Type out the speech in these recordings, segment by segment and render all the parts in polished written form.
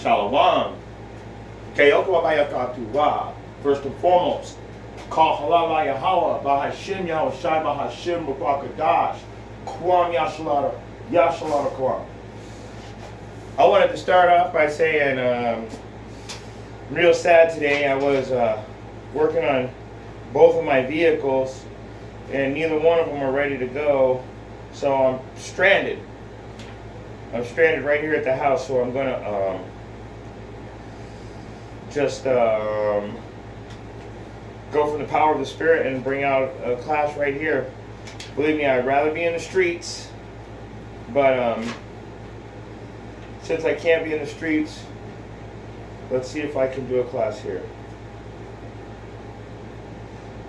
Shalom. First and foremost, Kal Halala Yahweh, Bahashim Yahushai, Bahashim Rukakadash, Kwam Yashalata, Yashalata Kwam. I wanted to start off by saying, I'm real sad today. I was working on both of my vehicles, and neither one of them are ready to go, so I'm stranded. I'm stranded right here at the house, so I'm going to just go from the power of the Spirit and bring out a class right here. Believe me, I'd rather be in the streets, but since I can't be in the streets, let's see if I can do a class here.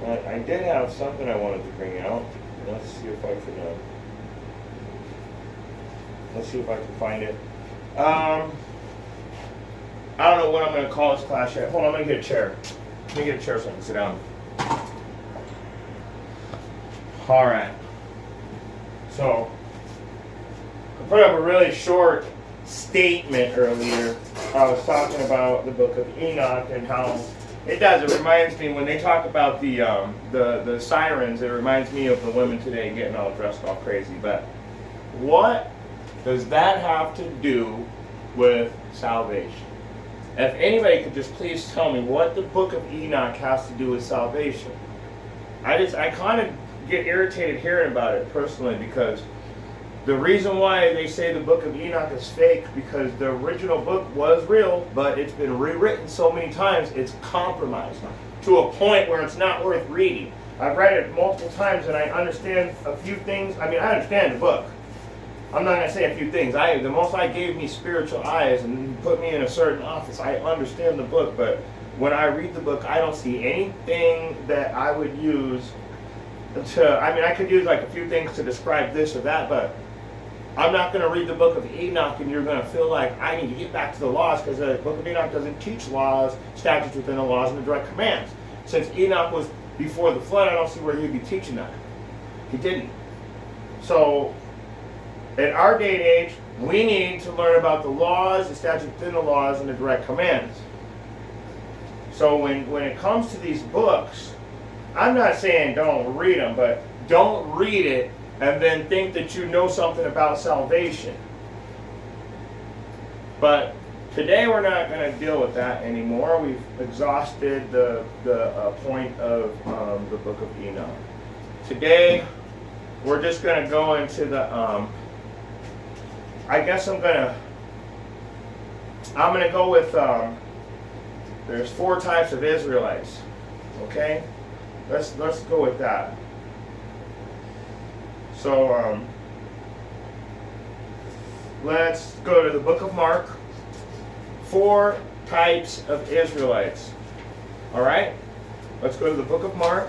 I did have something I wanted to bring out. Let's see if I can. Let's see if I can find it. I don't know what I'm going to call this class yet. Hold on, I'm going to get a chair. Let me get a chair so I can sit down. All right. So, I put up a really short statement earlier. I was talking about the book of Enoch and how it does. It reminds me, when they talk about the sirens, it reminds me of the women today getting all dressed all crazy. But what does that have to do with salvation? If anybody could just please tell me what the book of Enoch has to do with salvation. I kind of get irritated hearing about it personally, because the reason why they say the book of Enoch is fake, because the original book was real, but it's been rewritten so many times it's compromised to a point where it's not worth reading. I've read it multiple times and I understand a few things. I mean, I understand the book. I'm not going to say a few things. The Most High gave me spiritual eyes and put me in a certain office. I understand the book, but when I read the book, I don't see anything that I would use to, I mean, I could use like a few things to describe this or that, but I'm not going to read the book of Enoch and you're going to feel like I need to get back to the laws, because the book of Enoch doesn't teach laws, statutes within the laws, and the direct commands. Since Enoch was before the flood, I don't see where he'd be teaching that. He didn't. So, in our day and age, we need to learn about the laws, the statutes within the laws, and the direct commands. So when it comes to these books, I'm not saying don't read them, but don't read it and then think that you know something about salvation. But today we're not going to deal with that anymore. We've exhausted the point of the book of Enoch. Today we're just going to go into the I guess I'm gonna go with there's 4 types of Israelites. Okay, let's go with that. So let's go to the book of Mark. 4 types of Israelites. All right, let's go to the book of Mark,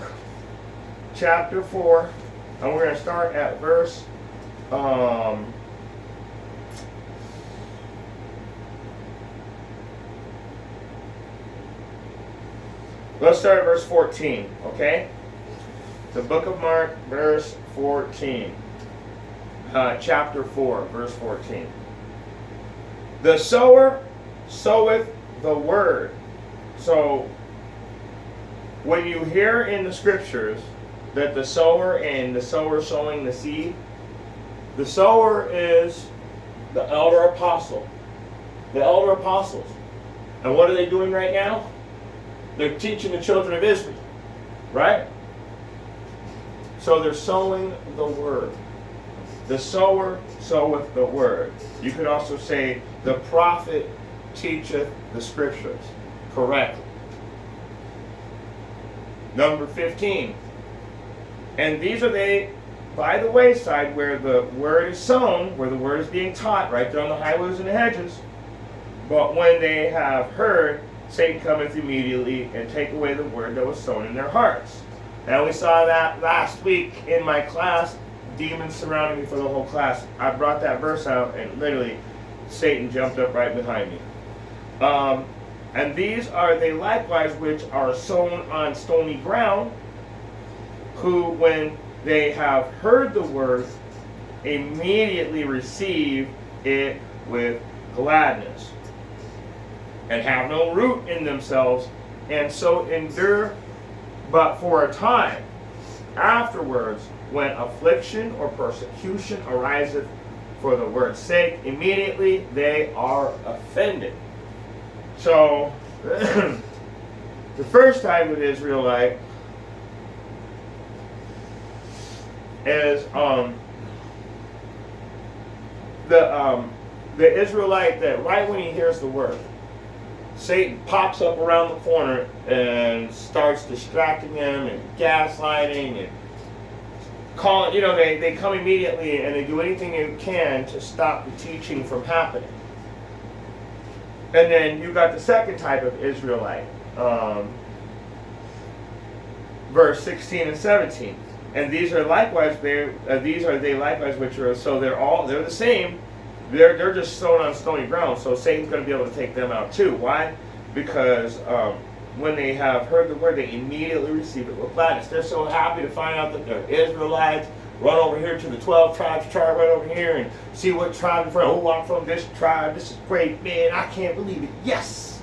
chapter 4, and we're going to start at verse let's start at verse 14, okay? The book of Mark, verse 14. Chapter 4, verse 14. The sower soweth the word. So, when you hear in the scriptures that the sower and the sower sowing the seed, the sower is the elder apostle. The elder apostles. And what are they doing right now? They're teaching the children of Israel, right? So they're sowing the word. The sower soweth the word. You could also say the prophet teacheth the scriptures correctly. Number 15. And these are they by the wayside where the word is sown, where the word is being taught, right there on the highways and the hedges. But when they have heard, Satan cometh immediately and take away the word that was sown in their hearts. And we saw that last week in my class, demons surrounding me for the whole class. I brought that verse out and literally Satan jumped up right behind me. And these are they likewise which are sown on stony ground, who when they have heard the word, immediately receive it with gladness. and have no root in themselves, and so endure but for a time. Afterwards, when affliction or persecution ariseth for the word's sake, immediately they are offended. So, the first type of Israelite is the Israelite that right when he hears the word, Satan pops up around the corner and starts distracting him and gaslighting and calling. They come immediately and they do anything they can to stop the teaching from happening. And then you got the second type of Israelite, verse 16 and 17. And these are likewise they likewise which are, so they're the same. They're just sown on stony ground. So Satan's going to be able to take them out too. Why? Because when they have heard the word, they immediately receive it with gladness. They're so happy to find out that they're Israelites. Run over here to the 12 tribes chart right over here and see what tribe you're from. Oh, I'm from this tribe. This is great, man. I can't believe it. Yes.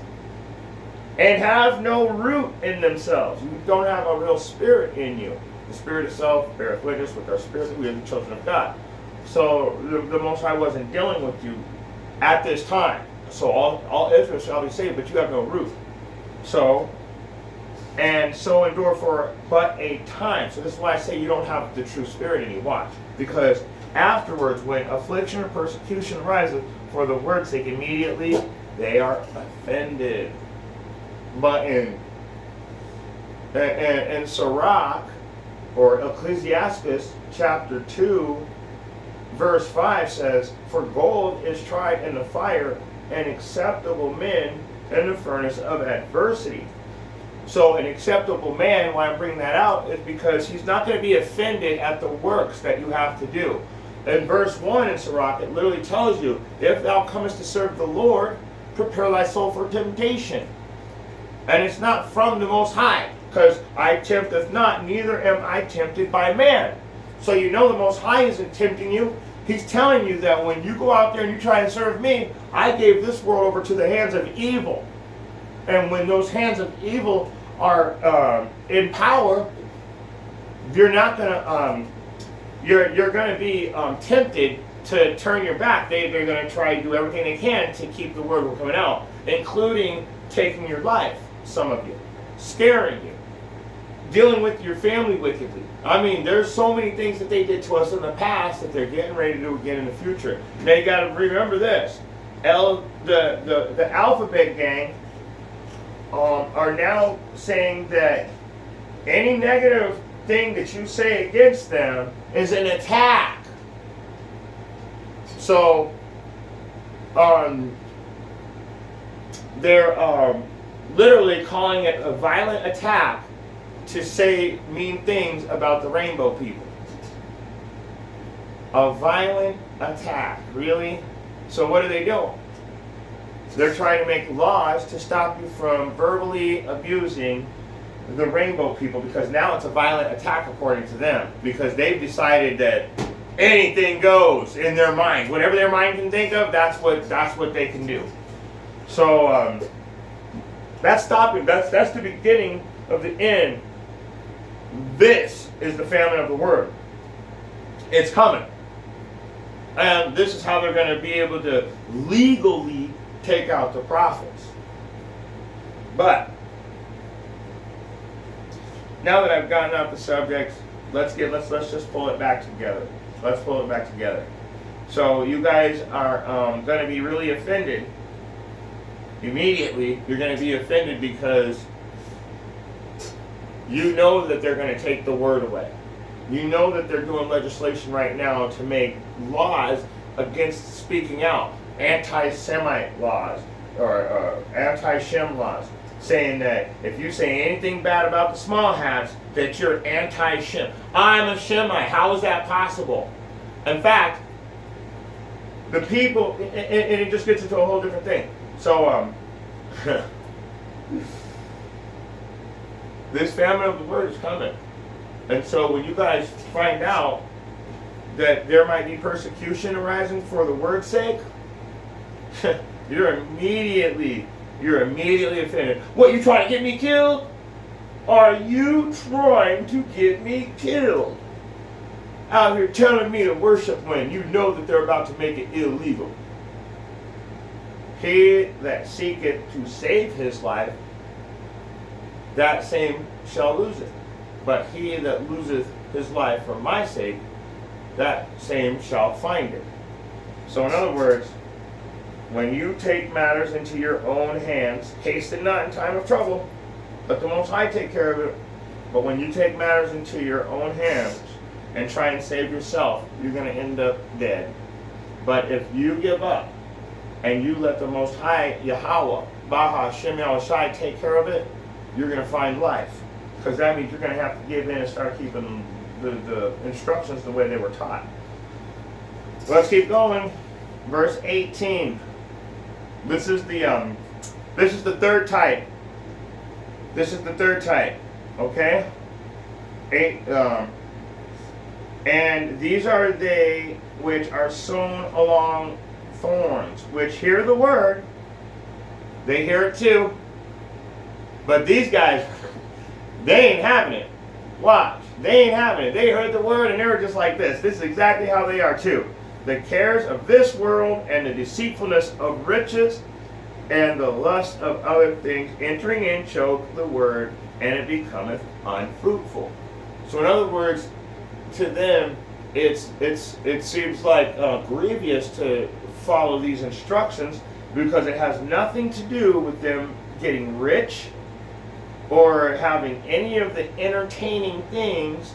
And have no root in themselves. You don't have a real spirit in you. The Spirit itself beareth witness with our spirit that we are the children of God. So the Most High wasn't dealing with you at this time. So all Israel shall be saved, but you have no root. So endure for but a time. So this is why I say you don't have the true spirit in you. Watch. Because afterwards, when affliction or persecution arises for the word's sake, immediately they are offended. But in Sirach, or Ecclesiastes chapter 2, verse 5 says, for gold is tried in the fire, and acceptable men in the furnace of adversity. So an acceptable man, why I'm bringing that out, is because he's not going to be offended at the works that you have to do. In verse 1 in Sirach, it literally tells you, if thou comest to serve the Lord, prepare thy soul for temptation. And it's not from the Most High, because I tempteth not, neither am I tempted by man. So you know the Most High isn't tempting you. He's telling you that when you go out there and you try and serve me, I gave this world over to the hands of evil. And when those hands of evil are in power, you're not gonna you're gonna be tempted to turn your back. They're gonna try to do everything they can to keep the word from coming out, including taking your life. Some of you, scaring you, dealing with your family wickedly. I mean, there's so many things that they did to us in the past that they're getting ready to do again in the future. Now you got to remember this: the alphabet gang are now saying that any negative thing that you say against them is an attack. So, they're literally calling it a violent attack to say mean things about the rainbow people. A violent attack, really? So what are they doing? They're trying to make laws to stop you from verbally abusing the rainbow people, because now it's a violent attack according to them, because they've decided that anything goes in their mind. Whatever their mind can think of, that's what they can do. So that's stopping. That's the beginning of the end. This is the famine of the word. It's coming. And this is how they're going to be able to legally take out the prophets. But now that I've gotten out the subject, let's just pull it back together. Let's pull it back together. So you guys are going to be really offended. Immediately, you're going to be offended because you know that they're going to take the word away. You know that they're doing legislation right now to make laws against speaking out. Anti-Semite laws, or anti-Shem laws, saying that if you say anything bad about the small hats, that you're anti-Shem. I'm a Shemite. How is that possible? In fact, the people, and it just gets into a whole different thing. So, this famine of the word is coming. And so when you guys find out that there might be persecution arising for the word's sake, you're immediately you're immediately offended. What, you trying to get me killed? Are you trying to get me killed? Out here telling me to worship when you know that they're about to make it illegal. He that seeketh to save his life, that same shall lose it. But he that loseth his life for my sake, that same shall find it. So in other words, when you take matters into your own hands, hasten not in time of trouble, let the Most High take care of it. But when you take matters into your own hands and try and save yourself, you're going to end up dead. But if you give up and you let the Most High, Yahweh, Baha, Shem Yahushai, take care of it, you're going to find life. Because that means you're going to have to give in and start keeping the instructions the way they were taught. Let's keep going. Verse 18. This is the third type. This is the third type. Okay? And these are they which are sown along thorns, which hear the word. They hear it too. But these guys, they ain't having it. Watch. They ain't having it. They heard the word and they were just like this. This is exactly how they are too. The cares of this world and the deceitfulness of riches and the lust of other things entering in choke the word, and it becometh unfruitful. So in other words, to them, it seems like grievous to follow these instructions because it has nothing to do with them getting rich or having any of the entertaining things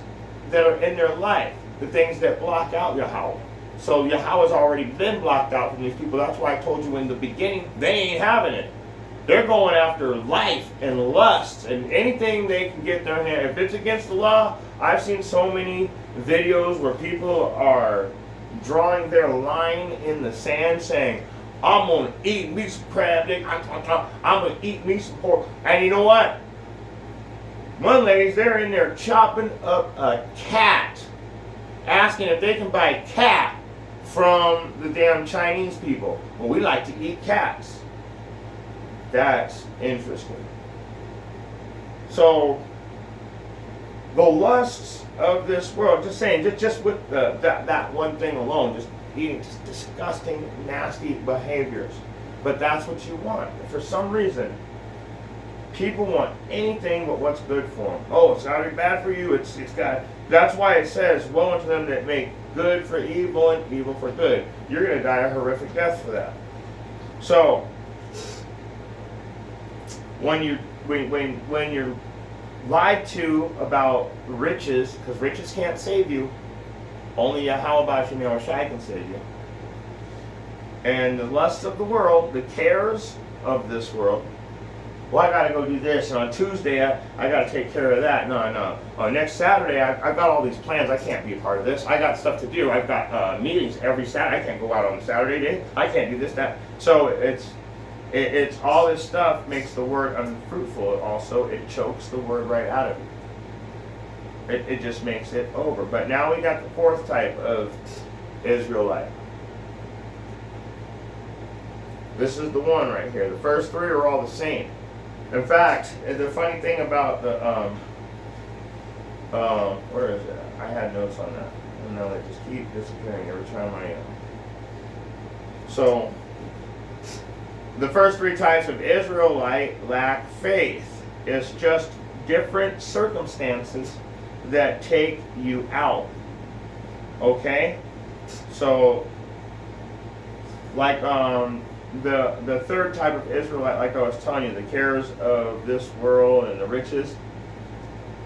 that are in their life, the things that block out Yahweh. So Yahweh's already been blocked out from these people. That's why I told you in the beginning, they ain't having it. They're going after life and lusts and anything they can get their hand. If it's against the law, I've seen so many videos where people are drawing their line in the sand saying, I'm going to eat me some crab dick, I'm going to eat me some pork. And you know what? One lady's there in there chopping up a cat, asking if they can buy a cat from the damn Chinese people. Well, we like to eat cats. That's interesting. So, the lusts of this world, just saying, just with that one thing alone, just eating just disgusting, nasty behaviors. But that's what you want. For some reason, people want anything but what's good for them. Oh, it's got to be bad for you. It's got. That's why it says, woe unto them that make good for evil and evil for good. You're going to die a horrific death for that. So, when you're lied to about riches, because riches can't save you, only Yahweh B'Shem Yahushai can save you. And the lusts of the world, the cares of this world. Well, I got to go do this, and on Tuesday I got to take care of that. No. Next Saturday I've got all these plans. I can't be a part of this. I got stuff to do. I've got meetings every Saturday. I can't go out on Saturday day. I can't do this, that. So it's all this stuff makes the word unfruitful. Also, it chokes the word right out of you. It just makes it over. But now we got the fourth type of Israelite. This is the one right here. The first three are all the same. In fact, the funny thing about the where is it? I had notes on that. And now they just keep disappearing every time I So the first three types of Israelite lack faith. It's just different circumstances that take you out. Okay? So like the third type of Israelite, like I was telling you, the cares of this world and the riches.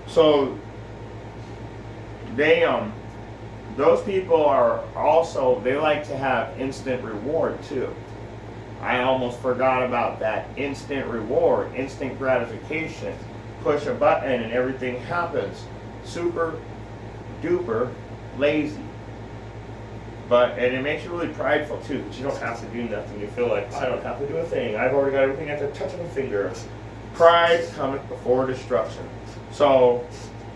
So they those people are also, they like to have instant reward too. I almost forgot about that. Instant reward, instant gratification. Push a button and everything happens. Super duper lazy. And it makes you really prideful too, because you don't have to do nothing. You feel like, I don't have to do a thing. I've already got everything at the touch of a finger. Pride cometh before destruction. So,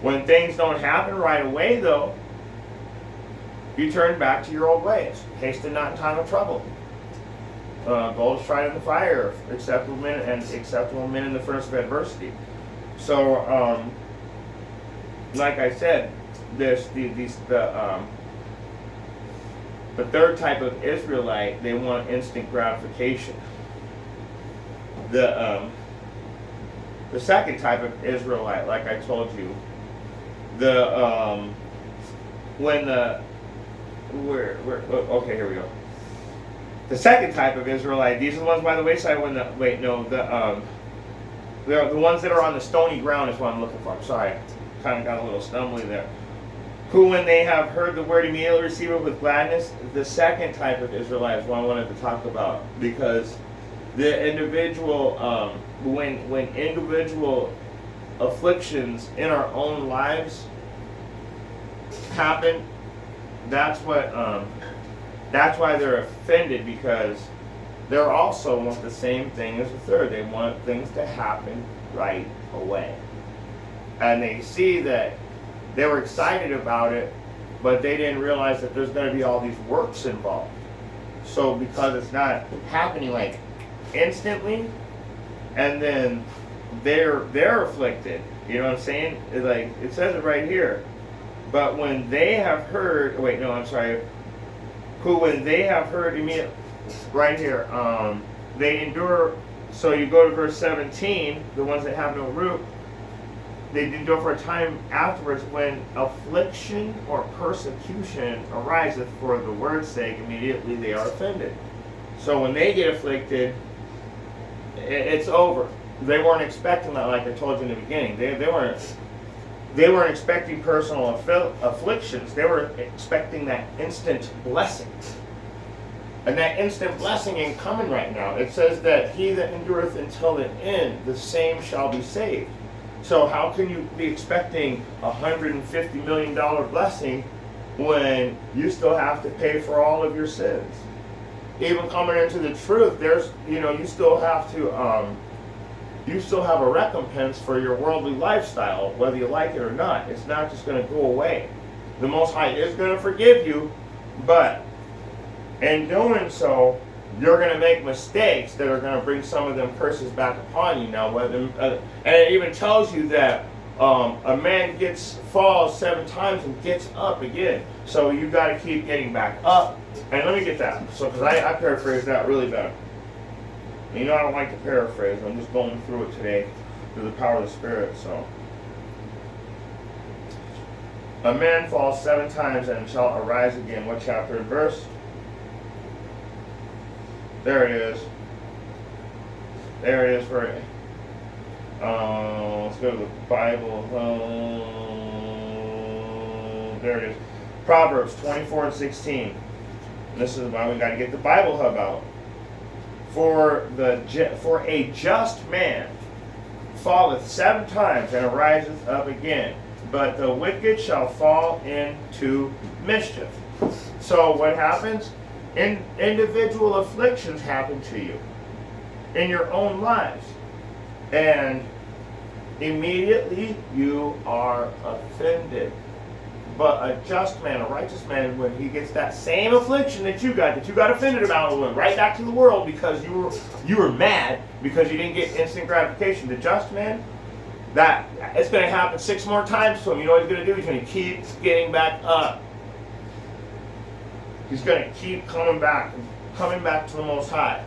when things don't happen right away though, you turn back to your old ways. Hasten not in time of trouble. gold is tried in the fire, acceptable men in the furnace of adversity. So, like I said, the third type of Israelite, they want instant gratification. The second type of Israelite, like I told you, okay, here we go. The second type of Israelite, these are the ones by the wayside the ones that are on the stony ground is what I'm looking for. I'm sorry, kind of got a little stumbly there. Who, when they have heard the word, immediately receive it with gladness. The second type of Israelite is what I wanted to talk about, because the individual, when individual afflictions in our own lives happen, that's why they're offended, because they're also want the same thing as the third. They want things to happen right away, and they see that they were excited about it, but they didn't realize that there's going to be all these works involved. So because it's not happening like instantly, and then they're afflicted. You know what I'm saying? It's like it says it right here. But when they have heard, who when they have heard immediately, right here, they endure. So you go to verse 17, the ones that have no root, they endure for a time afterwards. When affliction or persecution ariseth for the word's sake, immediately they are offended. So when they get afflicted, it's over. They weren't expecting that, like I told you in the beginning. They weren't expecting personal afflictions. They were expecting that instant blessing. And that instant blessing ain't coming right now. It says that he that endureth until the end, the same shall be saved. So how can you be expecting $150 million blessing when you still have to pay for all of your sins? Even coming into the truth, you still have to, you still have a recompense for your worldly lifestyle, whether you like it or not. It's not just going to go away. The Most High is going to forgive you, but in doing so, you're going to make mistakes that are going to bring some of them curses back upon you. Now, and it even tells you that a man falls 7 times and gets up again. So you got to keep getting back up. And let me get that. So, because I paraphrased that really bad. And I don't like to paraphrase. I'm just going through it today through the power of the Spirit. So, a man falls 7 times and shall arise again. What chapter and verse? There it is. There it is for it. Let's go to the Bible. There it is. Proverbs 24:16. This is why we got to get the Bible Hub out. For a just man falleth 7 times and ariseth up again, but the wicked shall fall into mischief. So what happens? Individual afflictions happen to you in your own lives, and immediately you are offended. But a just man, a righteous man, when he gets that same affliction that you got offended about, went right back to the world because you were mad because you didn't get instant gratification. The just man, that it's going to happen 6 more times to him. You know what he's going to do? He's going to keep getting back up. He's going to keep coming back to the Most High.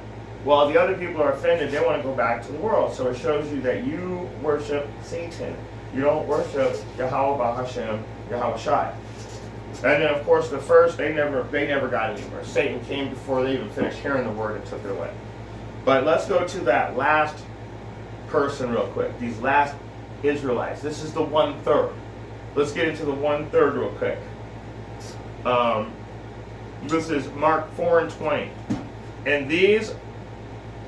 While the other people are offended, they want to go back to the world. So it shows you that you worship Satan. You don't worship Yahweh Hashem, Yahweh Shai. And then, of course, the first, they never got anywhere. Satan came before they even finished hearing the word and took it away. But let's go to that last person real quick. These last Israelites. This is the 1/3. Let's get into the 1/3 real quick. This is Mark 4:20. And these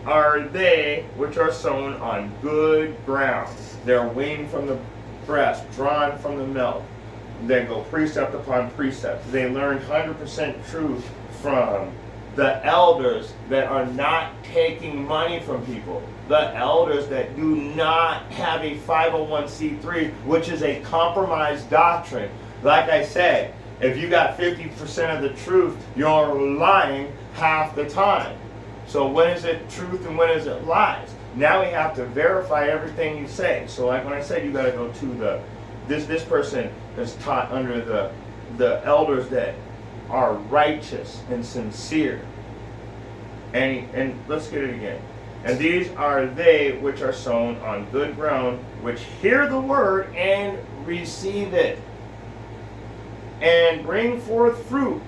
are they which are sown on good ground. They're weaned from the breast, drawn from the milk. They go precept upon precept. They learn 100% truth from the elders that are not taking money from people. The elders that do not have a 501c3, which is a compromised doctrine. Like I said, if you got 50% of the truth, you're lying half the time. So when is it truth and when is it lies? Now we have to verify everything you say. So like when I said you got to go to this person is taught under the elders that are righteous and sincere. And let's get it again. And these are they which are sown on good ground, which hear the word and receive it, and bring forth fruit,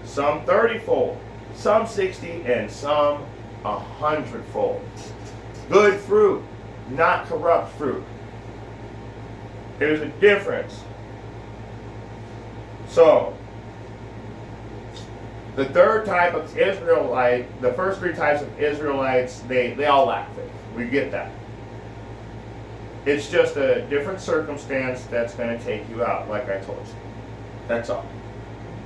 some 30-fold, some 60, and some 100-fold. Good fruit, not corrupt fruit. There's a difference. So, the third type of Israelite, the first three types of Israelites, they all lack faith. We get that. It's just a different circumstance that's going to take you out, like I told you. That's all.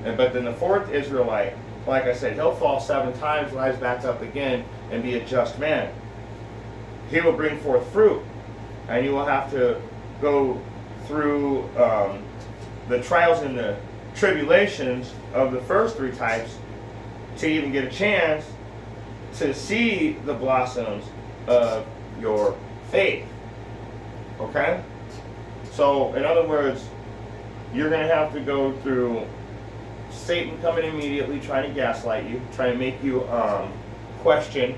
But then the fourth Israelite, like I said, he'll fall 7 times, rise back up again, and be a just man. He will bring forth fruit, and you will have to go through the trials and the tribulations of the first three types to even get a chance to see the blossoms of your faith. Okay? So, in other words, you're going to have to go through Satan coming immediately, trying to gaslight you, trying to make you question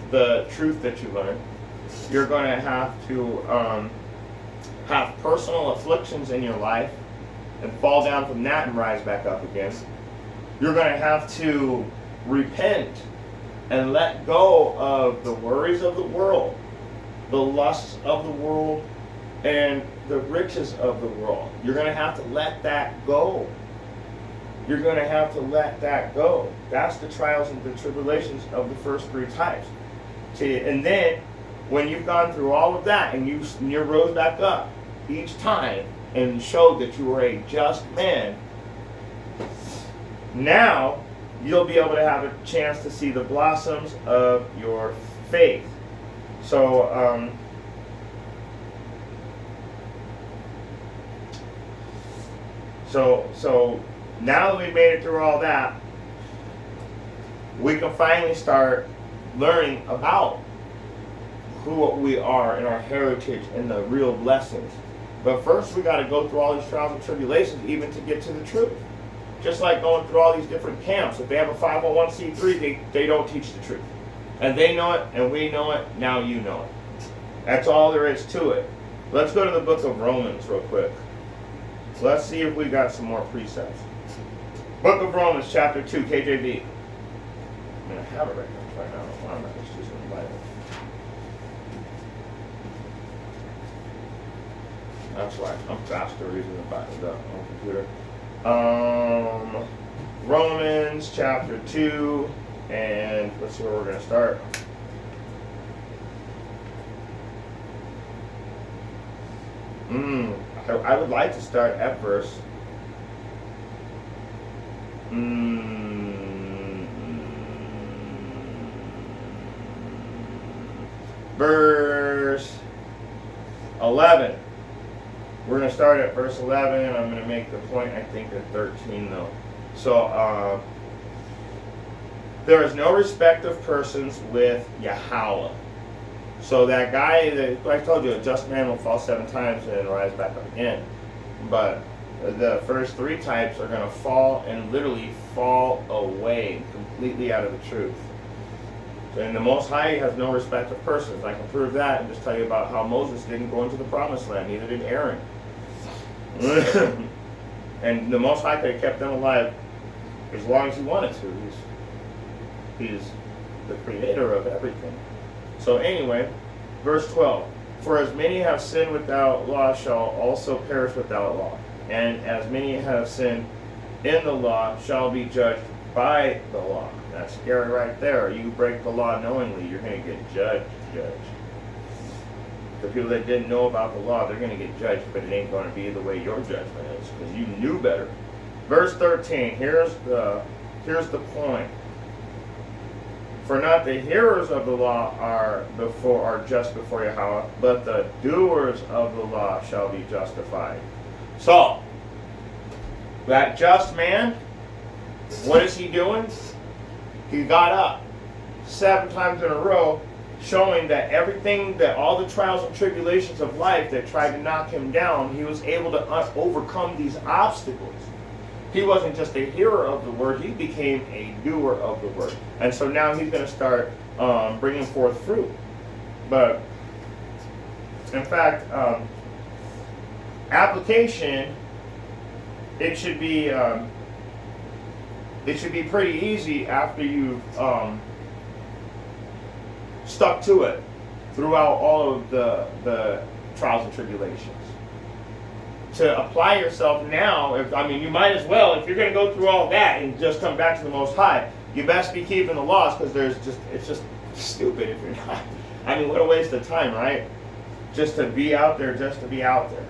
the truth that you learned. You're going to have to have personal afflictions in your life and fall down from that and rise back up again. You're going to have to repent and let go of the worries of the world, the lusts of the world, and the riches of the world. You're going to have to let that go. You're going to have to let that go. That's the trials and the tribulations of the first three types. And then, when you've gone through all of that and you rose back up each time and showed that you were a just man, now you'll be able to have a chance to see the blossoms of your faith. So, so now that we've made it through all that, we can finally start learning about who we are and our heritage and the real blessings. But first we got to go through all these trials and tribulations even to get to the truth. Just like going through all these different camps. If they have a 501c3, they don't teach the truth. And they know it, and we know it, now you know it. That's all there is to it. Let's go to the book of Romans real quick. Let's see if we got some more precepts. Book of Romans, chapter 2, KJV. I'm going to have it right now. I'm not just using the Bible. That's why I'm faster using the Bible on computer. Romans chapter 2, and let's see where we're going to start. I would like to start at verse. Verse 11. We're going to start at verse 11. I'm going to make the point, I think, at 13, though. So, there is no respect of persons with Yahweh. So that guy, that I told you, a just man will fall 7 times and rise back up again. But the first 3 types are going to fall and literally fall away completely out of the truth. And the Most High has no respect of persons. I can prove that and just tell you about how Moses didn't go into the Promised Land. Neither did Aaron. And the Most High could have kept them alive as long as he wanted to. He's the creator of everything. So anyway, verse 12. For as many have sinned without law shall also perish without law. And as many have sinned in the law shall be judged by the law. That's scary right there. You break the law knowingly, you're going to get judged. The people that didn't know about the law, they're going to get judged, but it ain't going to be the way your judgment is, because you knew better. Verse 13, here's the point. For not the hearers of the law are just before Yahweh, but the doers of the law shall be justified. So, that just man, what is he doing? He got up. 7 times in a row, showing that everything, that all the trials and tribulations of life that tried to knock him down, he was able to overcome these obstacles. He wasn't just a hearer of the word, he became a doer of the word. And so now he's going to start bringing forth fruit. But, in fact, application, it should be pretty easy after you've stuck to it throughout all of the trials and tribulations. To apply yourself now, you might as well, if you're going to go through all that and just come back to the Most High, you best be keeping the laws, because it's just stupid if you're not. What a waste of time, right? Just to be out there, just to be out there.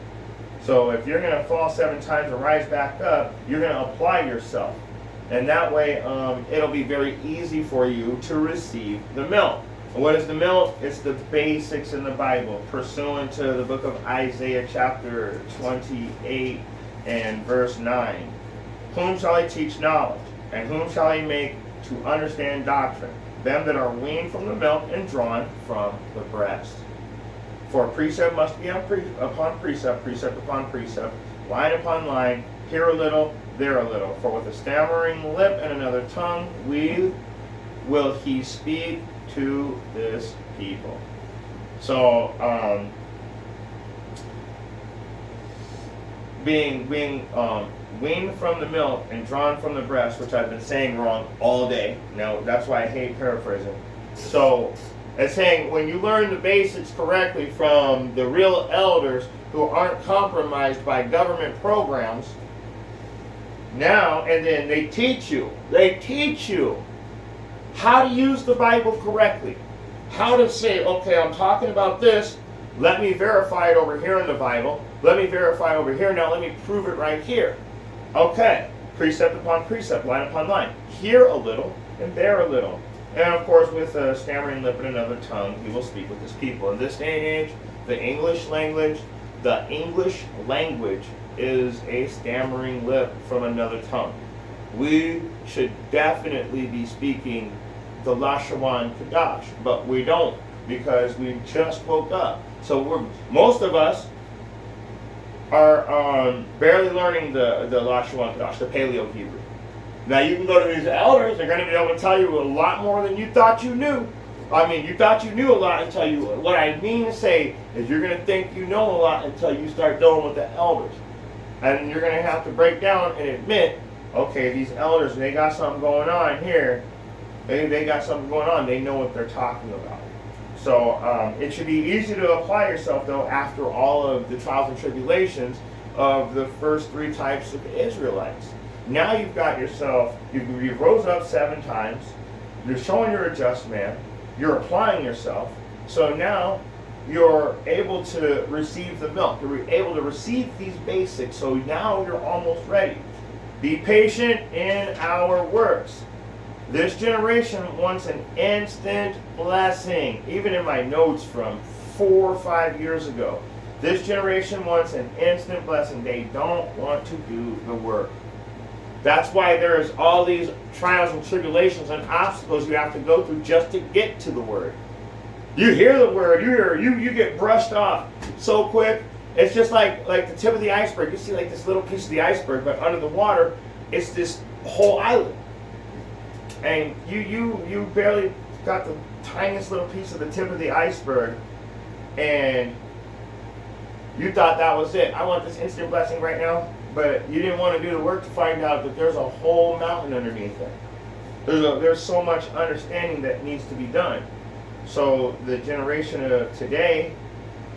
So if you're going to fall 7 times and rise back up, you're going to apply yourself. And that way, it'll be very easy for you to receive the milk. What is the milk? It's the basics in the Bible, pursuant to the book of Isaiah chapter 28 and verse 9. Whom shall I teach knowledge? And whom shall I make to understand doctrine? Them that are weaned from the milk and drawn from the breast. For precept must be upon precept, precept upon precept, line upon line, here a little, there a little. For with a stammering lip and another tongue will he speak to this people. So, being weaned from the milk and drawn from the breast, which I've been saying wrong all day. Now, that's why I hate paraphrasing. So, it's saying when you learn the basics correctly from the real elders who aren't compromised by government programs, now, and then they teach you how to use the Bible correctly. How to say, okay, I'm talking about this, let me verify it over here in the Bible, let me verify over here, now let me prove it right here. Okay, precept upon precept, line upon line, here a little, and there a little. And of course, with a stammering lip and another tongue, he will speak with his people. In this day and age, the English language is a stammering lip from another tongue. We should definitely be speaking the Lashawan Kadash, but we don't, because we just woke up. So most of us are barely learning the Lashawan Kadash, the Paleo Hebrew. Now you can go to these elders; they're going to be able to tell you a lot more than you thought you knew. You thought you knew a lot until you. What I mean to say is, you're going to think you know a lot until you start dealing with the elders, and you're going to have to break down and admit, okay, these elders, they got something going on here. They got something going on. They know what they're talking about. So it should be easy to apply yourself, though, after all of the trials and tribulations of the first 3 types of the Israelites. Now you've got yourself, you've rose up 7 times, you're showing you're a just man, you're applying yourself, so now you're able to receive the milk, you're able to receive these basics, so now you're almost ready. Be patient in our works. This generation wants an instant blessing. Even in my notes from 4 or 5 years ago, this generation wants an instant blessing. They don't want to do the work. That's why there's all these trials and tribulations and obstacles you have to go through just to get to the word. You hear the word, you get brushed off so quick. It's just like the tip of the iceberg. You see like this little piece of the iceberg, but under the water, it's this whole island. And you barely got the tiniest little piece of the tip of the iceberg, and you thought that was it. I want this instant blessing right now. But you didn't want to do the work to find out that there's a whole mountain underneath it. There's so much understanding that needs to be done. So the generation of today,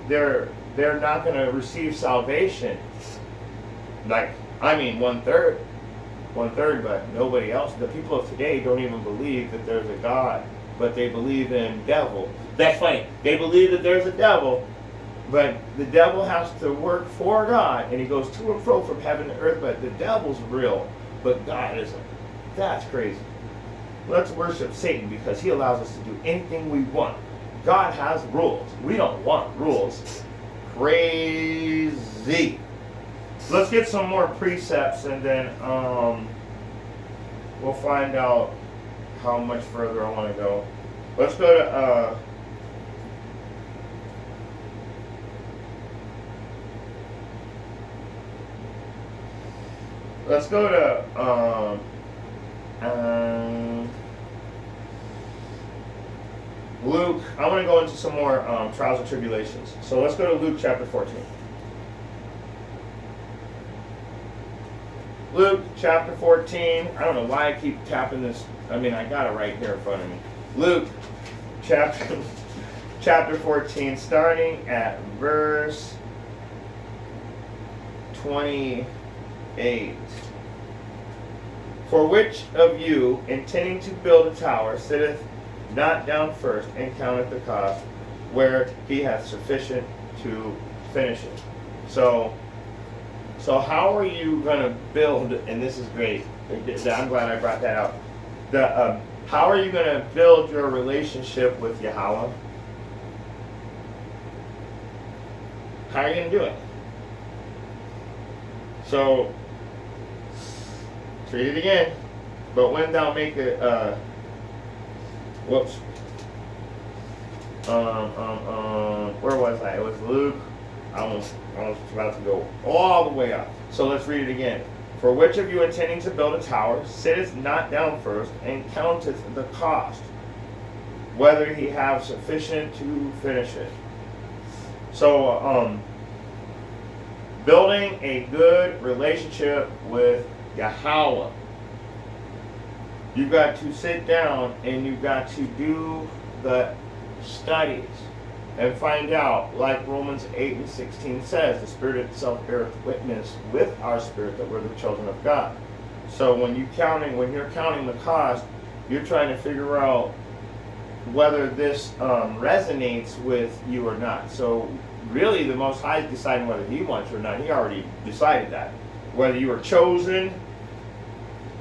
they're not going to receive salvation. One third, but nobody else. The people of today don't even believe that there's a God, but they believe in devil. That's funny. They believe that there's a devil. But the devil has to work for God, and he goes to and fro from heaven to earth, but the devil's real, but God isn't. That's crazy. Let's worship Satan because he allows us to do anything we want. God has rules. We don't want rules. Crazy. Let's get some more precepts, and then we'll find out how much further I want to go. Let's go to Luke. I want to go into some more trials and tribulations. So let's go to Luke chapter 14. Luke chapter 14. I don't know why I keep tapping this. I mean, I got it right here in front of me. Luke chapter 14, starting at verse 28. For which of you, intending to build a tower, sitteth not down first and counteth the cost, where he hath sufficient to finish it? So how are you going to build, and this is great, I'm glad I brought that out. How are you going to build your relationship with Yahweh? How are you going to do it? So, let's read it again. But when thou make it, whoops. Where was I? It was Luke. I was about to go all the way up. So let's read it again. For which of you intending to build a tower sitteth not down first and counteth the cost, whether he have sufficient to finish it? So, building a good relationship with Yahweh. You've got to sit down and you've got to do the studies and find out, like Romans 8:16 says, the Spirit itself beareth witness with our spirit that we're the children of God. So when you're counting the cost, you're trying to figure out whether this resonates with you or not. So really the Most High is deciding whether He wants you or not. He already decided that. Whether you were chosen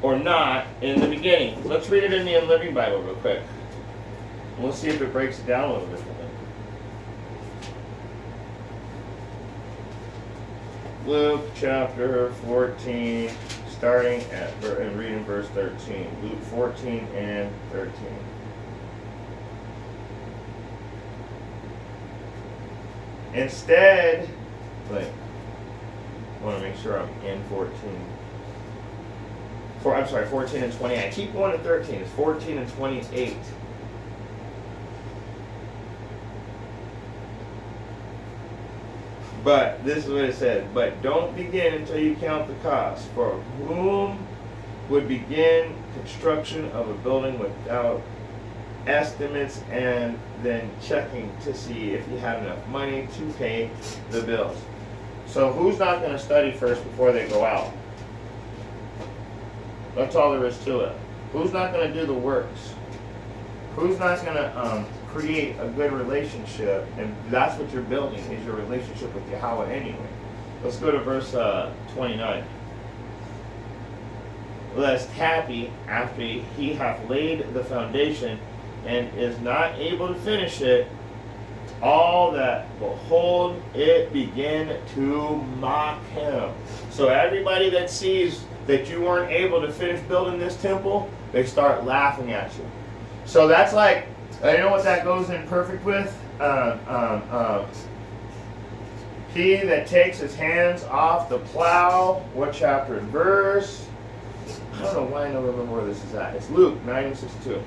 or not in the beginning. Let's read it in the Living Bible real quick. We'll see if it breaks it down a little bit. Luke chapter 14, starting at and reading verse 13. Luke 14 and 13. Instead, I want to make sure I'm in 14. 14 and 20. I keep going to 13. It's 14 and 28. But this is what it says. But don't begin until you count the cost. For whom would begin construction of a building without estimates and then checking to see if you have enough money to pay the bills? So who's not going to study first before they go out? That's all there is to it. Who's not going to do the works? Who's not going to create a good relationship? And that's what you're building, is your relationship with Yahweh anyway. Let's go to verse 29. Lest happy after he hath laid the foundation and is not able to finish it, all that behold it begin to mock him. So everybody that sees that you weren't able to finish building this temple, they start laughing at you. So that's like, you know what that goes in perfect with? He that takes his hands off the plow. What chapter and verse? I don't know why I don't remember where this is at. It's Luke 9:62.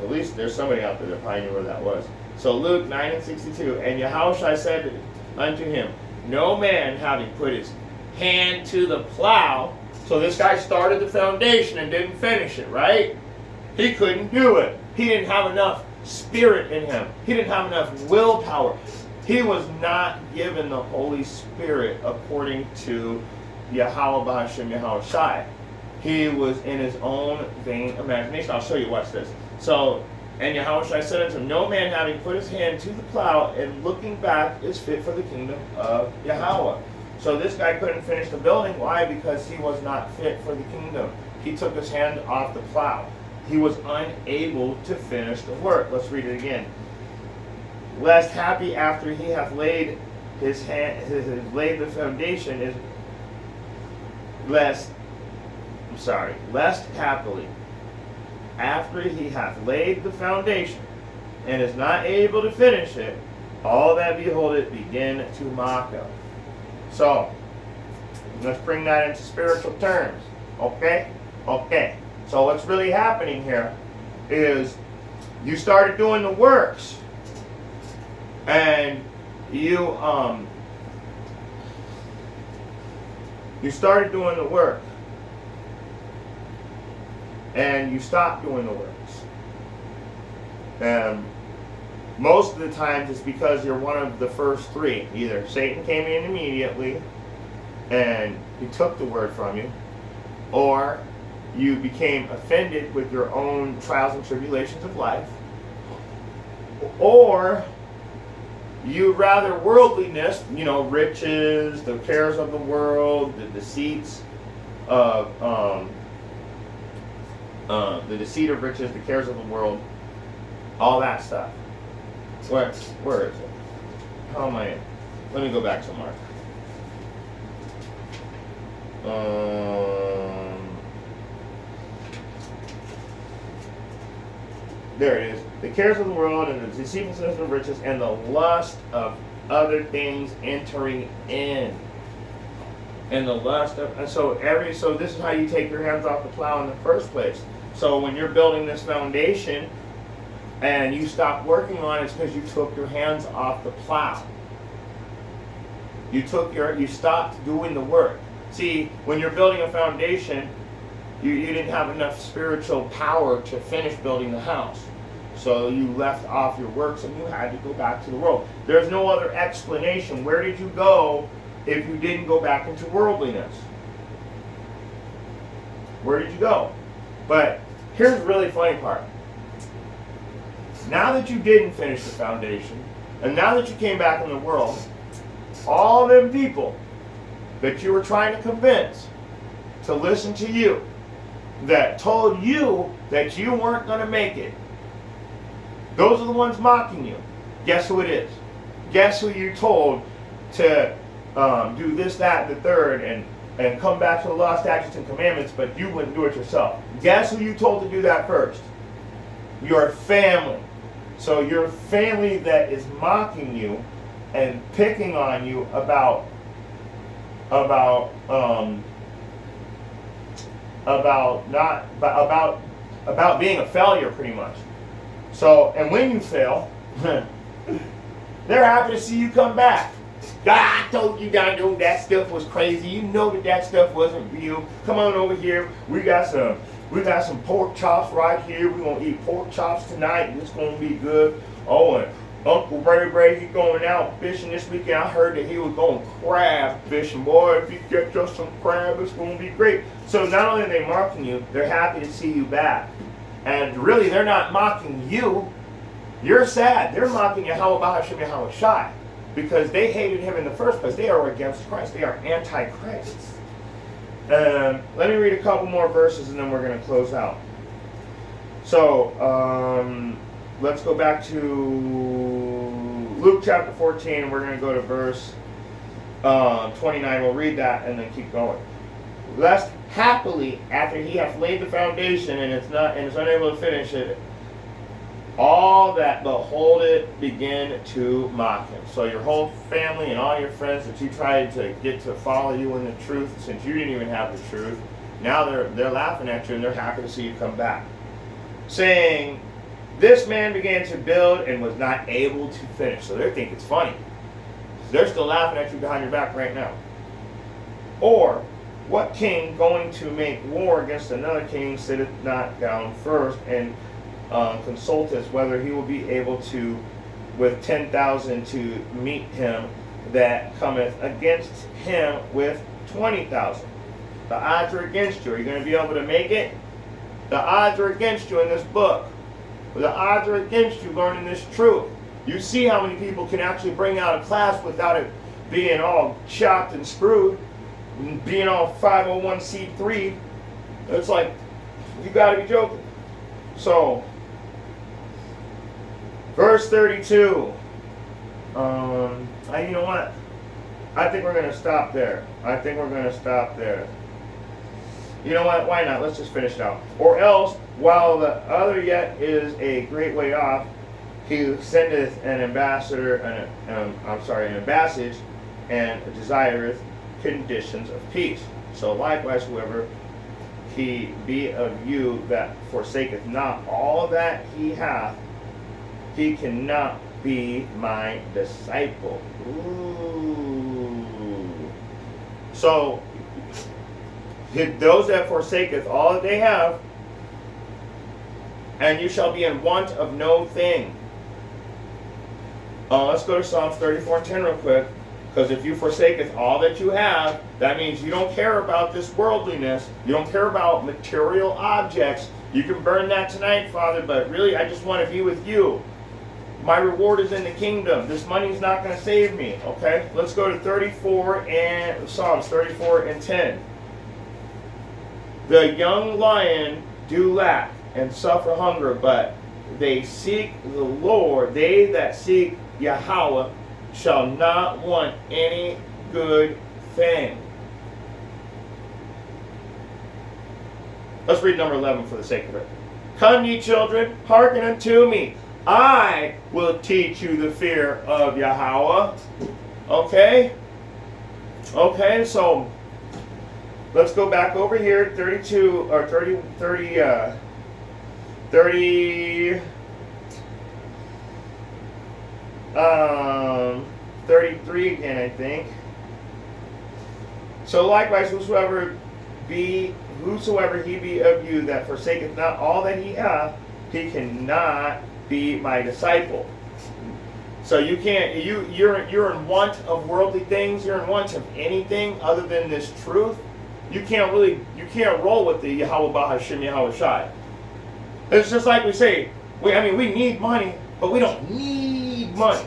At least there's somebody out there that probably knew where that was. So Luke 9:62. And Yahushua said unto him, no man having put his hand to the plow. So this guy started the foundation and didn't finish it, right? He couldn't do it. He didn't have enough spirit in him. He didn't have enough willpower. He was not given the Holy Spirit according to Yahweh B'Hashem Yahweh Shai. He was in his own vain imagination. I'll show you. Watch this. So, and Yahweh Shai said unto him, no man having put his hand to the plow and looking back is fit for the kingdom of Yahweh. So this guy couldn't finish the building. Why? Because he was not fit for the kingdom. He took his hand off the plow. He was unable to finish the work. Let's read it again. Lest happy after he hath laid his hand, laid the foundation is lest happily after he hath laid the foundation, and is not able to finish it, all that behold it begin to mock him. So, let's bring that into spiritual terms. Okay? Okay. So what's really happening here is you started doing the works, and you started doing the work, and you stopped doing the works. And most of the times it's because you're one of the first three. Either Satan came in immediately and he took the word from you, or you became offended with your own trials and tribulations of life, or you rather worldliness, riches, the cares of the world, the deceits of the deceit of riches, the cares of the world, all that stuff. Where is it? How am I in? Let me go back to Mark. There it is. The cares of the world and the deceitfulness of riches and the lust of other things entering in. And the lust of, and so this is how you take your hands off the plow in the first place. So when you're building this foundation and you stop working on it, it's because you took your hands off the plow. You stopped doing the work. See, when you're building a foundation, you didn't have enough spiritual power to finish building the house. So you left off your works and you had to go back to the world. There's no other explanation. Where did you go if you didn't go back into worldliness? Where did you go? But here's the really funny part. Now that you didn't finish the foundation, and now that you came back in the world, all them people that you were trying to convince to listen to you, that told you that you weren't going to make it, those are the ones mocking you. Guess who it is? Guess who you told to do this, that, and the third, and come back to the law, statutes, and commandments, but you wouldn't do it yourself. Guess who you told to do that first? Your family. So your family that is mocking you and picking on you about being a failure, pretty much. So, and when you fail, they're happy to see you come back. God, I told you down there that stuff was crazy. You know that stuff wasn't real. Come on over here. We got some pork chops right here. We're gonna eat pork chops tonight, and it's gonna be good. Oh, and Uncle Ray, he's going out fishing this weekend. I heard that he was going crab fishing. Boy, if you catch us some crab, it's gonna be great. So not only are they mocking you, they're happy to see you back. And really, they're not mocking you. You're sad. They're mocking Yahweh Hashem Yahweh Shai, because they hated him in the first place. They are against Christ. They are anti-Christ. Let me read a couple more verses and then we're going to close out. So, let's go back to Luke chapter 14. And we're going to go to verse 29. We'll read that and then keep going. Lest happily, after he hath laid the foundation and is unable to finish it, all that behold it begin to mock him. So your whole family and all your friends that you tried to get to follow you in the truth, since you didn't even have the truth, now they're laughing at you and they're happy to see you come back. Saying, this man began to build and was not able to finish. So they think it's funny. They're still laughing at you behind your back right now. Or, what king going to make war against another king sitteth not down first and consulteth whether he will be able to, with 10,000 to meet him that cometh against him with 20,000. The odds are against you. Are you going to be able to make it? The odds are against you in this book. The odds are against you learning this truth. You see how many people can actually bring out a class without it being all chopped and screwed, being all 501c3. It's like, you got to be joking. So, verse 32. You know what? I think we're going to stop there. You know what? Why not? Let's just finish it out. Or else, while the other yet is a great way off, he sendeth an ambassador, an ambassage, and desireth conditions of peace. So likewise, whoever he be of you that forsaketh not all that he hath, he cannot be my disciple. Ooh. So, those that forsaketh all that they have, and you shall be in want of no thing. Let's go to Psalms 34:10 real quick. Because if you forsaketh all that you have, that means you don't care about this worldliness. You don't care about material objects. You can burn that tonight, Father, but really I just want to be with you. My reward is in the kingdom. This money is not going to save me. Okay? Let's go to Psalms 34:10. The young lion do lack and suffer hunger, but they seek the Lord. They that seek Yahweh shall not want any good thing. Let's read number 11 for the sake of it. Come ye children, hearken unto me. I will teach you the fear of Yahweh. Okay? Okay, so let's go back over here, 32 or 33 again, I think. So likewise, whosoever he be of you that forsaketh not all that he hath, he cannot be my disciple. So you can't. You're in want of worldly things. You're in want of anything other than this truth. You can't roll with the Yahweh Bahashim Yahweh Shai. It's just like we say. We need money, but we don't need money.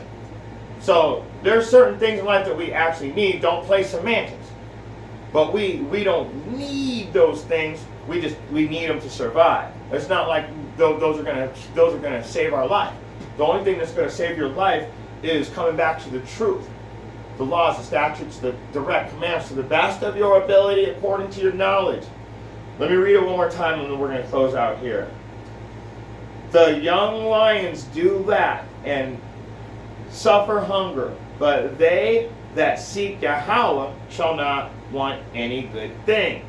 So there's certain things in life that we actually need. Don't play semantics. But we don't need those things. We need them to survive. It's not like those are gonna save our life. The only thing that's gonna save your life is coming back to the truth, the laws, the statutes, the direct commands to the best of your ability according to your knowledge. Let me read it one more time and then we're gonna close out here. The young lions do lack and suffer hunger, but they that seek Yahweh shall not want any good thing.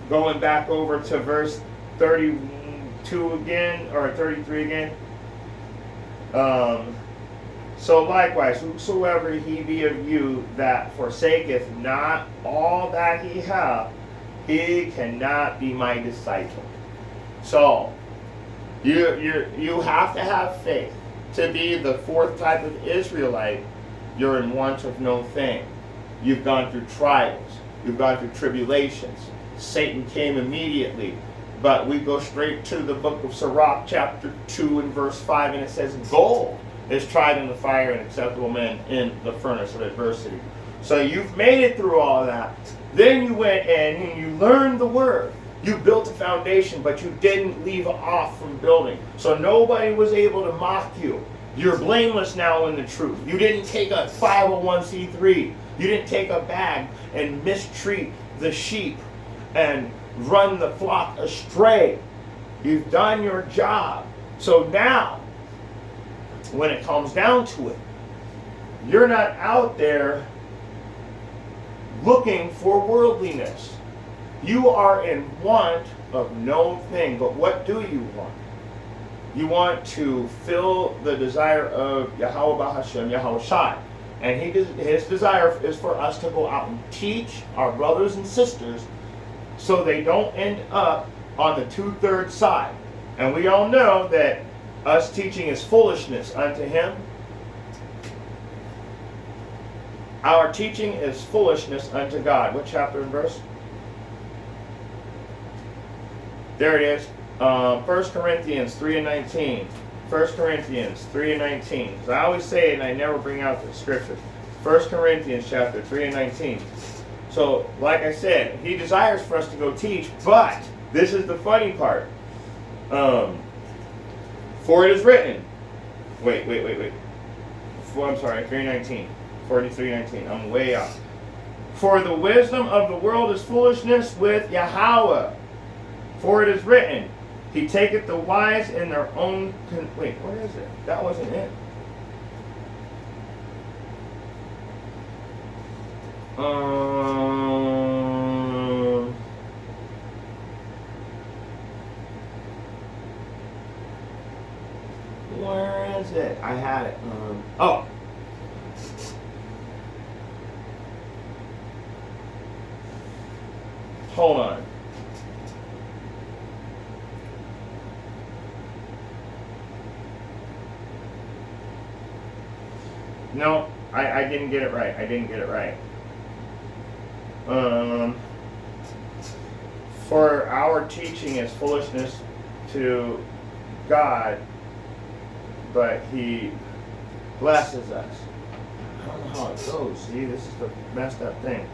Going back over to verse 32 again, or 33 again. So likewise, whosoever he be of you that forsaketh not all that he hath, he cannot be my disciple. So, you have to have faith. To be the fourth type of Israelite, you're in want of no thing. You've gone through trials. You've gone through tribulations. Satan came immediately. But we go straight to the book of Sirach, chapter 2 and verse 5, and it says, gold is tried in the fire and acceptable men in the furnace of adversity. So you've made it through all of that. Then you went in and you learned the word. You built a foundation, but you didn't leave off from building. So nobody was able to mock you. You're blameless now in the truth. You didn't take a 501c3. You didn't take a bag and mistreat the sheep and run the flock astray. You've done your job. So now, when it comes down to it, you're not out there looking for worldliness. You are in want of no thing. But what do you want? You want to fill the desire of Yahweh Bahashim, Yahweh Shai. And his desire is for us to go out and teach our brothers and sisters so they don't end up on the 2/3 side. And we all know that us teaching is foolishness unto him. Our teaching is foolishness unto God. What chapter and verse? There it is. 1 Corinthians 3:19. 1 Corinthians 3:19. So I always say it and I never bring out the scriptures. 1 Corinthians chapter 3:19. So, like I said, he desires for us to go teach, but this is the funny part. For it is written. Wait. I'm sorry, 3:19. 43:19. I'm way off. For the wisdom of the world is foolishness with Yahweh. For it is written, He taketh the wise in their own... Wait, where is it? That wasn't it. Where is it? I had it. Oh. Hold on. No, I didn't get it right. I didn't get it right. For our teaching is foolishness to God, but He blesses us. I don't know how it goes. See, this is the messed up thing.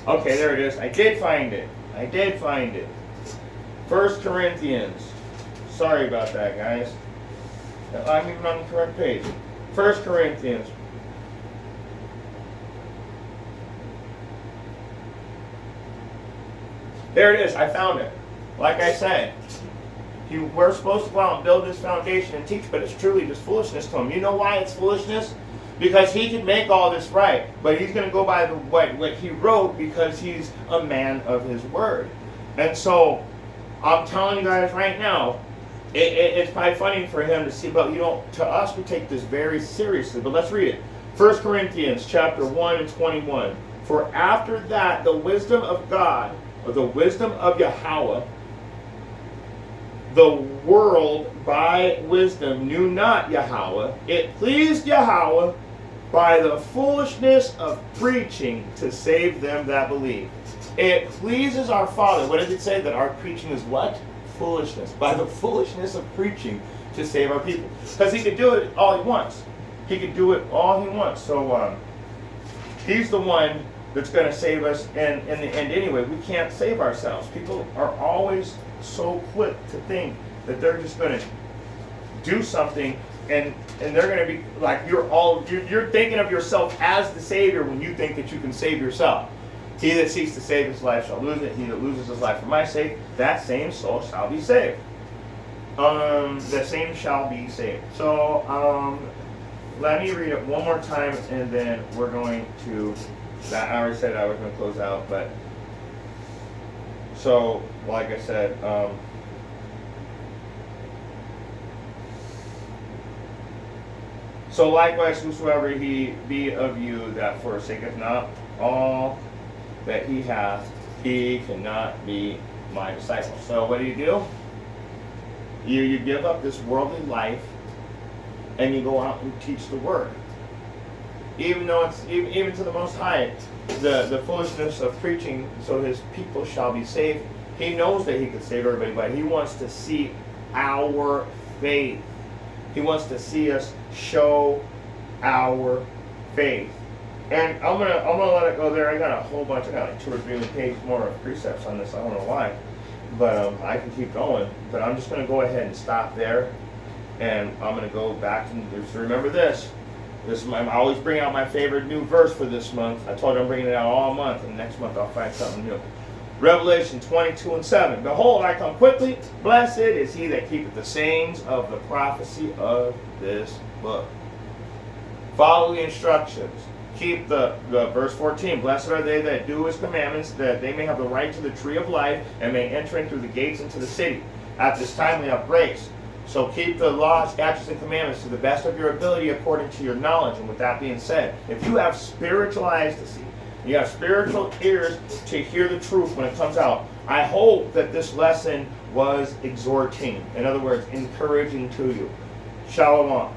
Okay, there it is. I did find it. 1 Corinthians. Sorry about that, guys. I'm even on the correct page. 1 Corinthians. There it is. I found it. Like I said, we're supposed to go out and build this foundation and teach, but it's truly just foolishness to him. You know why it's foolishness? Because he can make all this right, but he's going to go by what he wrote because he's a man of his word. And so, I'm telling you guys right now, it's probably funny for him to see, but to us we take this very seriously. But let's read it. 1 Corinthians chapter 1 and 21. For after that, the wisdom of God, or the wisdom of Yahweh, the world by wisdom knew not Yahweh. It pleased Yahweh by the foolishness of preaching to save them that believe. It pleases our Father. What does it say? That our preaching is what? Foolishness. By the foolishness of preaching to save our people. Because he could do it all he wants. He could do it all he wants. So he's the one that's going to save us. And in the end anyway, we can't save ourselves. People are always so quick to think that they're just going to do something and they're going to be like, you're thinking of yourself as the Savior when you think that you can save yourself. He that seeks to save his life shall lose it. He that loses his life for my sake, that same soul shall be saved. The same shall be saved. So let me read it one more time and then we're going to, I already said I was going to close out, but so like I said, so likewise, whosoever he be of you that forsaketh not all that he hath, he cannot be my disciple. So what do? You give up this worldly life and you go out and teach the word. Even though it's even to the Most High, the foolishness of preaching, so his people shall be saved. He knows that he could save everybody, but he wants to see our faith. He wants to see us show our faith. And I'm gonna let it go there. I got a whole bunch. I got like 2 or 3 pages more of precepts on this. I don't know why, but I can keep going. But I'm just gonna go ahead and stop there, and I'm gonna go back and just remember this. I always bring out my favorite new verse for this month. I told you I'm bringing it out all month, and next month I'll find something new. Revelation 22:7. Behold, I come quickly. Blessed is he that keepeth the sayings of the prophecy of this book. Follow the instructions. Keep the verse 14. Blessed are they that do his commandments, that they may have the right to the tree of life and may enter in through the gates into the city. At this time we have grace. So keep the laws, statutes, and commandments to the best of your ability according to your knowledge. And with that being said, if you have spiritual eyes to see, you have spiritual ears to hear the truth when it comes out, I hope that this lesson was exhorting. In other words, encouraging to you. Shalom.